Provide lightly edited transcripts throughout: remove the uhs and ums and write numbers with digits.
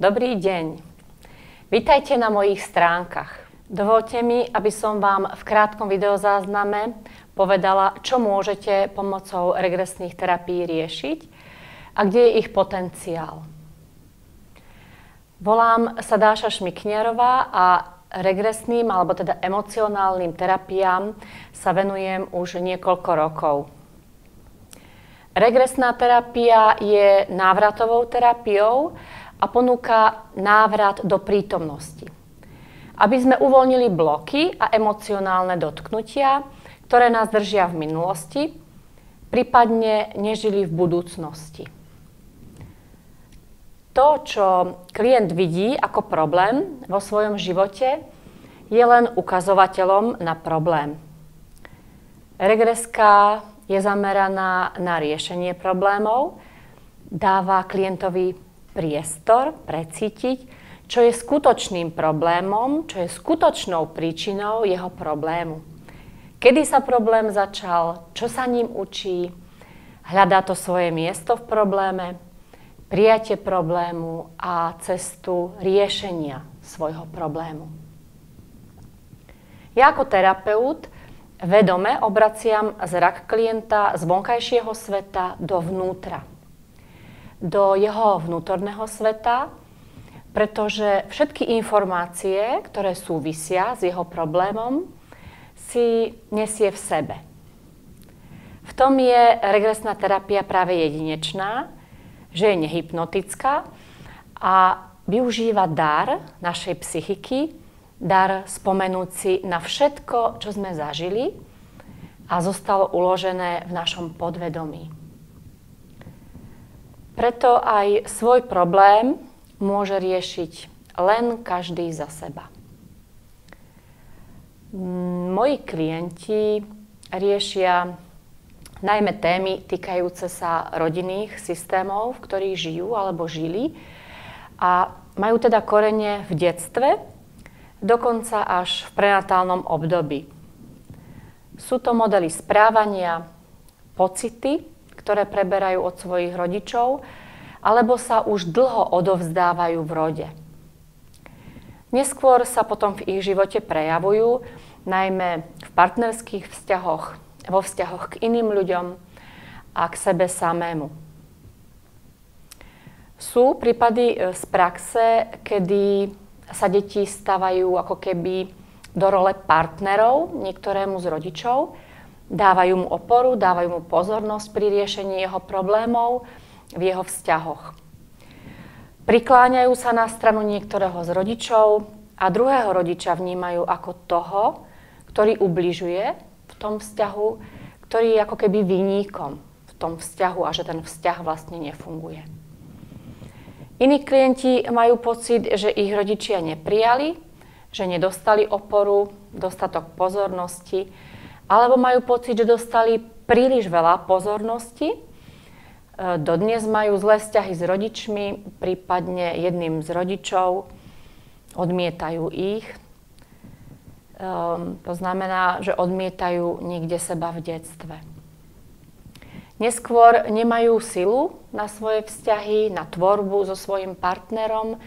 Dobrý deň. Vítajte na mojich stránkach. Dovoľte mi, aby som vám v krátkom videozázname povedala, čo môžete pomocou regresných terapií riešiť a kde je ich potenciál. Volám sa Dáša Šmikniarová a regresným alebo teda emocionálnym terapiám sa venujem už niekoľko rokov. Regresná terapia je návratovou terapiou a ponúka návrat do prítomnosti. Aby sme uvoľnili bloky a emocionálne dotknutia, ktoré nás držia v minulosti, prípadne nežili v budúcnosti. To, čo klient vidí ako problém vo svojom živote, je len ukazovateľom na problém. Regreska je zameraná na riešenie problémov, dáva klientovi priestor precítiť, čo je skutočným problémom, čo je skutočnou príčinou jeho problému. Kedy sa problém začal, čo sa ním učí, hľadá to svoje miesto v probléme, prijatie problému a cestu riešenia svojho problému. Ja ako terapeut vedome obraciam zrak klienta z vonkajšieho sveta dovnútra, do jeho vnútorného sveta, pretože všetky informácie, ktoré súvisia s jeho problémom, si nesie v sebe. V tom je regresná terapia práve jedinečná, že je nehypnotická a využíva dar našej psychiky, dar spomenúci na všetko, čo sme zažili a zostalo uložené v našom podvedomí. Preto aj svoj problém môže riešiť len každý za seba. Moji klienti riešia najmä témy týkajúce sa rodinných systémov, v ktorých žijú alebo žili a majú teda korene v detstve, dokonca až v prenatálnom období. Sú to modely správania, pocity, ktoré preberajú od svojich rodičov, alebo sa už dlho odovzdávajú v rode. Neskôr sa potom v ich živote prejavujú, najmä v partnerských vzťahoch, vo vzťahoch k iným ľuďom a k sebe samému. Sú prípady z praxe, kedy sa deti stavajú ako keby do role partnerov niektorému z rodičov, dávajú mu oporu, dávajú mu pozornosť pri riešení jeho problémov v jeho vzťahoch. Prikláňajú sa na stranu niektorého z rodičov a druhého rodiča vnímajú ako toho, ktorý ubližuje v tom vzťahu, ktorý je ako keby viníkom v tom vzťahu a že ten vzťah vlastne nefunguje. Iní klienti majú pocit, že ich rodičia neprijali, že nedostali oporu, dostatok pozornosti, alebo majú pocit, že dostali príliš veľa pozornosti. Dodnes majú zlé vzťahy s rodičmi, prípadne jedným z rodičov, odmietajú ich. To znamená, že odmietajú niekde seba v detstve. Neskôr nemajú silu na svoje vzťahy, na tvorbu so svojím partnerom,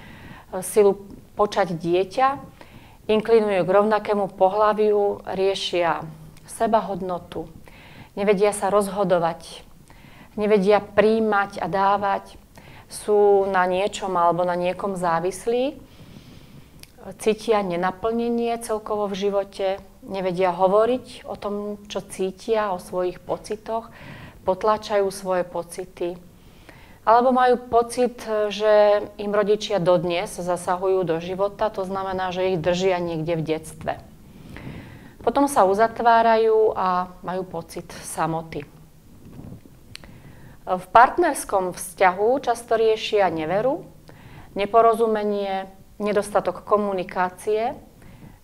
silu počať dieťa, inklinujú k rovnakému pohlaviu, riešia sebahodnotu, nevedia sa rozhodovať, nevedia prijímať a dávať, sú na niečom alebo na niekom závislí, cítia nenaplnenie celkovo v živote, nevedia hovoriť o tom, čo cítia, o svojich pocitoch, potláčajú svoje pocity. Alebo majú pocit, že im rodičia dodnes zasahujú do života, to znamená, že ich držia niekde v detstve. Potom sa uzatvárajú a majú pocit samoty. V partnerskom vzťahu často riešia neveru, neporozumenie, nedostatok komunikácie,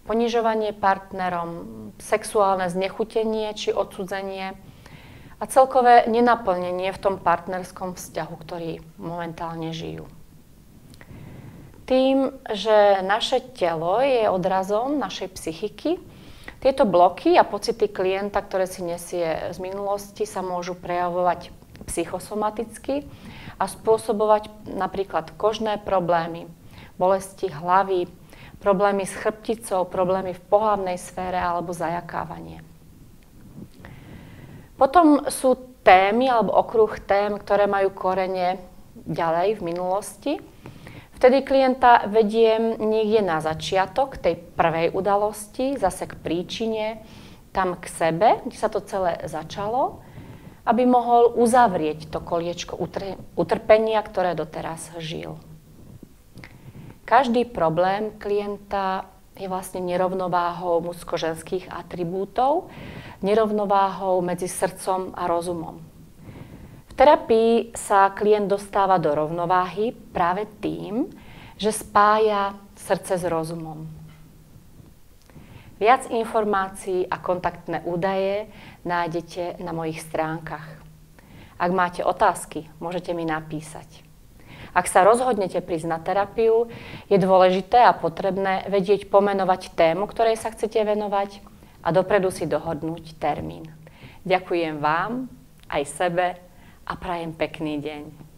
ponižovanie partnerom, sexuálne znechutenie či odcudzenie a celkové nenaplnenie v tom partnerskom vzťahu, ktorý momentálne žijú. Tým, že naše telo je odrazom našej psychiky, tieto bloky a pocity klienta, ktoré si nesie z minulosti, sa môžu prejavovať psychosomaticky a spôsobovať napríklad kožné problémy, bolesti hlavy, problémy s chrbticou, problémy v pohlavnej sfére alebo zajakávanie. Potom sú témy alebo okruh tém, ktoré majú korene ďalej v minulosti. Vtedy klienta vediem niekde na začiatok tej prvej udalosti, zase k príčine, tam k sebe, kde sa to celé začalo, aby mohol uzavrieť to koliečko utrpenia, ktoré doteraz žil. Každý problém klienta je vlastne nerovnováhou mužsko-ženských atribútov, nerovnováhou medzi srdcom a rozumom. V terapii sa klient dostáva do rovnováhy práve tým, že spája srdce s rozumom. Viac informácií a kontaktné údaje nájdete na mojich stránkach. Ak máte otázky, môžete mi napísať. Ak sa rozhodnete prísť na terapiu, je dôležité a potrebné vedieť pomenovať tému, ktorej sa chcete venovať a dopredu si dohodnúť termín. Ďakujem vám, aj sebe a prajem pekný deň.